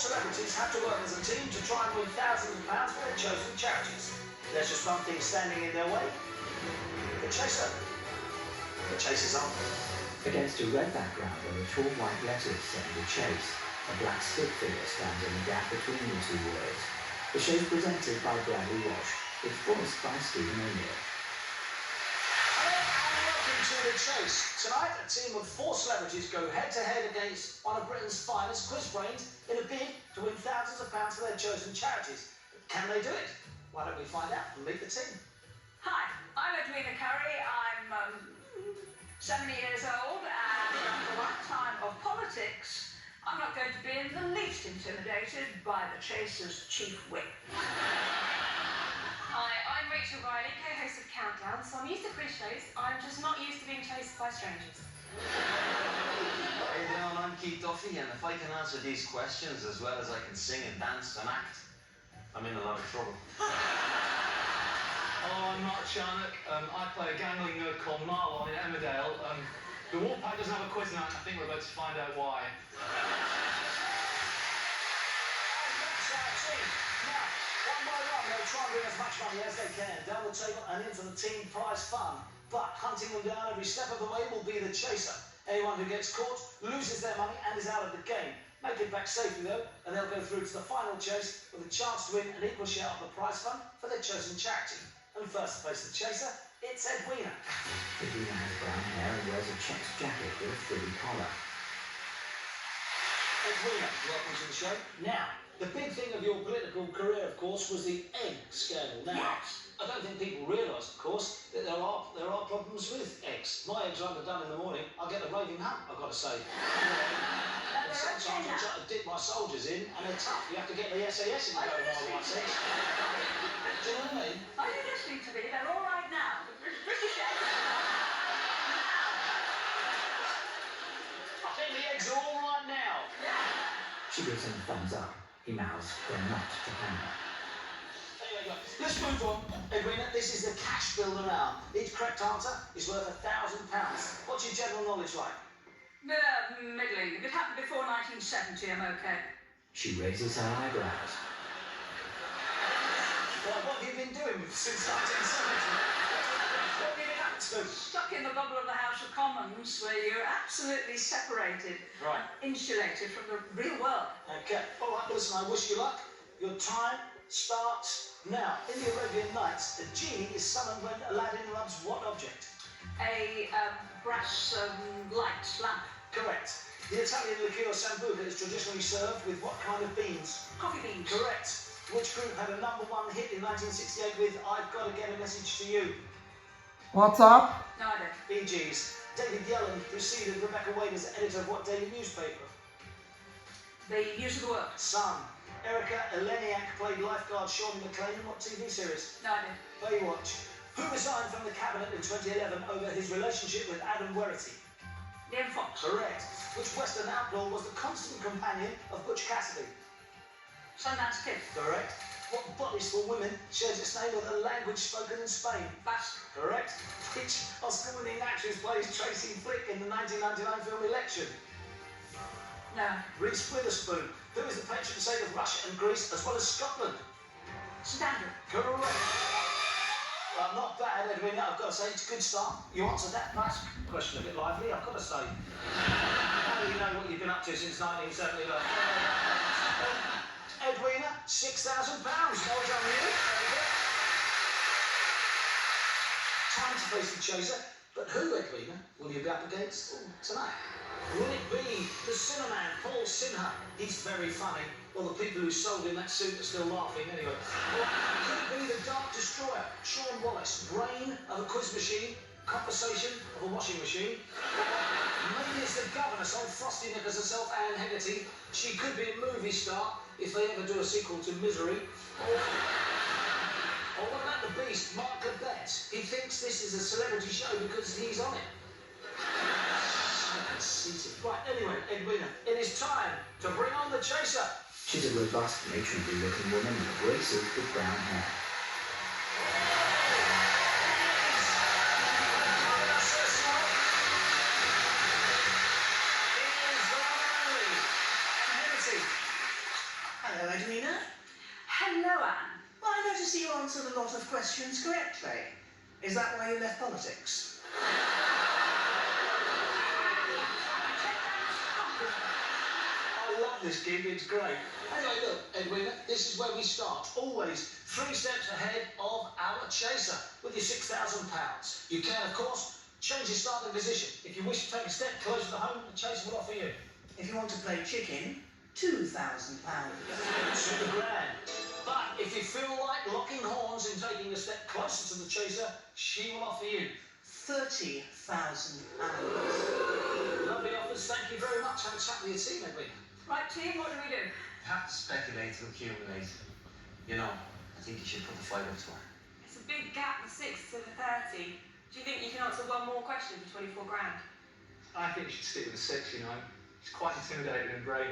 celebrities have to work as a team to try and win thousands of pounds for their chosen charities. There's just one thing standing in their way. The chaser. The chaser's on. Against a red background there are tall white letters saying The Chase. A black stick figure stands in the gap between the two words. The show is presented by Bradley Walsh. It's voiced by Stephen O'Neill. Hello and welcome to The Chase. Tonight, a team of 4 celebrities go head-to-head against one of Britain's finest quiz brains in a bid to win thousands of pounds for their chosen charities. Can they do it? Why don't we find out and meet the team? Hi, I'm Edwina Curry. I'm 70 years old, and at the right time of politics, I'm not going to be in the least intimidated by the Chaser's chief whip. Hi, I'm Rachel Riley, co-host of Countdown, so I'm used to quiz shows. I'm just not used to being chased by strangers. Hey down, I'm Keith Duffy, and if I can answer these questions as well as I can sing and dance and act, I'm in a lot of trouble. Oh, I'm Mark Charnock. I play a gangling nerd called Marlon in Emmerdale. The Warpack doesn't have a quiz night, and I think we're about to find out why. And that's our team. Now, one by one, they'll try and bring as much money as they can down the table and into the team prize fund. But hunting them down every step of the way will be the chaser. Anyone who gets caught loses their money and is out of the game. Make it back safely though, and they'll go through to the final chase with a chance to win an equal share of the prize fund for their chosen charity. And first to face the chaser, it's Edwina. Edwina has brown hair and wears a checked jacket with a frilly collar. Edwina, welcome to the show. Now, the big thing of your political career, of course, was the egg scandal. Now, Yes. I don't think people realise, of course, that there are problems with eggs. My eggs are underdone in the morning. I get a raving hump, I've got to say. And sometimes I try to dip my soldiers in, and they're tough. You have to get the SAS in to go with my white eggs. Do you know what I mean? Are you listening to me? They're all right now. The British eggs. I think the eggs are all right now. She gives him a thumbs up. He mouths, they're not to camera. There you go. Let's move on. Edwina, this is the cash builder now. Each correct answer is worth £1,000. What's your general knowledge like? Middling. If it happened before 1970, I'm okay. She raises her eyebrows. Well, what have you been doing since 1970? What have you been up to? Stuck in the bubble of the House of Commons, where you're absolutely separated, Right. insulated from the real world. Okay. All right, listen, I wish you luck. Your time starts now. In the Arabian Nights, a genie is summoned when Aladdin rubs what object? A brass light lamp. Correct. The Italian liqueur sambuca is traditionally served with what kind of beans? Coffee beans. Correct. Which group had a #1 hit in 1968 with I've Got to Get a Message to You? What's up? No, I don't. Bee Gees. David Yellen preceded Rebecca Wade as editor of what daily newspaper? The use of the word. Sun. Erica Eleniak played lifeguard Sean McLean in what TV series? No, I don't. Baywatch. Who resigned from the cabinet in 2011 over his relationship with Adam Werrity? Liam Fox. Correct. Which Western outlaw was the constant companion of Butch Cassidy? Sundance Kid. Correct. What bodice for women shares its name with a language spoken in Spain? Basque. Correct. Which Oscar-winning actress plays Tracy Flick in the 1999 film Election? No. Reese Witherspoon. Who is the patron saint of Russia and Greece as well as Scotland? St Andrew. Correct. Well, not bad, Edwina, I've got to say, it's a good start. You answered that last question a bit lively, I've got to say. How do you know what you've been up to since 1979? Edwina, £6,000. Well done, you. There you go. Time to face the chaser. But who, Edwina, will you be up against tonight? Will it be the Cinnamon, Paul Sinha? He's very funny. Well, the people who sold him that suit are still laughing anyway. Or could it be the Dark Destroyer, Sean Wallace, brain of a quiz machine, conversation of a washing machine? Maybe it's the governess, old Frosty Nichols herself, Anne Hegarty. She could be a movie star if they ever do a sequel to Misery. Or what about the Beast, Mark Gabet? He thinks this is a celebrity show because he's on it. Right, anyway, Edwina, it is time to bring on the chaser. She's a robust, matronly looking woman in grey suit with brown hair. Hello, Edwina. Hello, Anne. Well, I noticed you answered a lot of questions correctly. Is that why you left politics? I love this gig, it's great. Anyway, look, Edwina, this is where we start. Always 3 steps ahead of our chaser with your £6,000. You can, of course, change your starting position. If you wish to take a step closer to home, the chaser will offer you If you want to play chicken, £2,000. super grand. But if you feel like locking horns and taking a step closer to the chaser, she will offer you £30,000. lovely offers. Thank you very much. Have a chat with your team, Edwina. Right, team, what do we do? You have to speculate to accumulate. You know, I think you should put the fight up to her. It's a big gap, the 6 to the 30. Do you think you can answer one more question for 24 grand? I think you should stick with the 6, you know. It's quite intimidating and brave.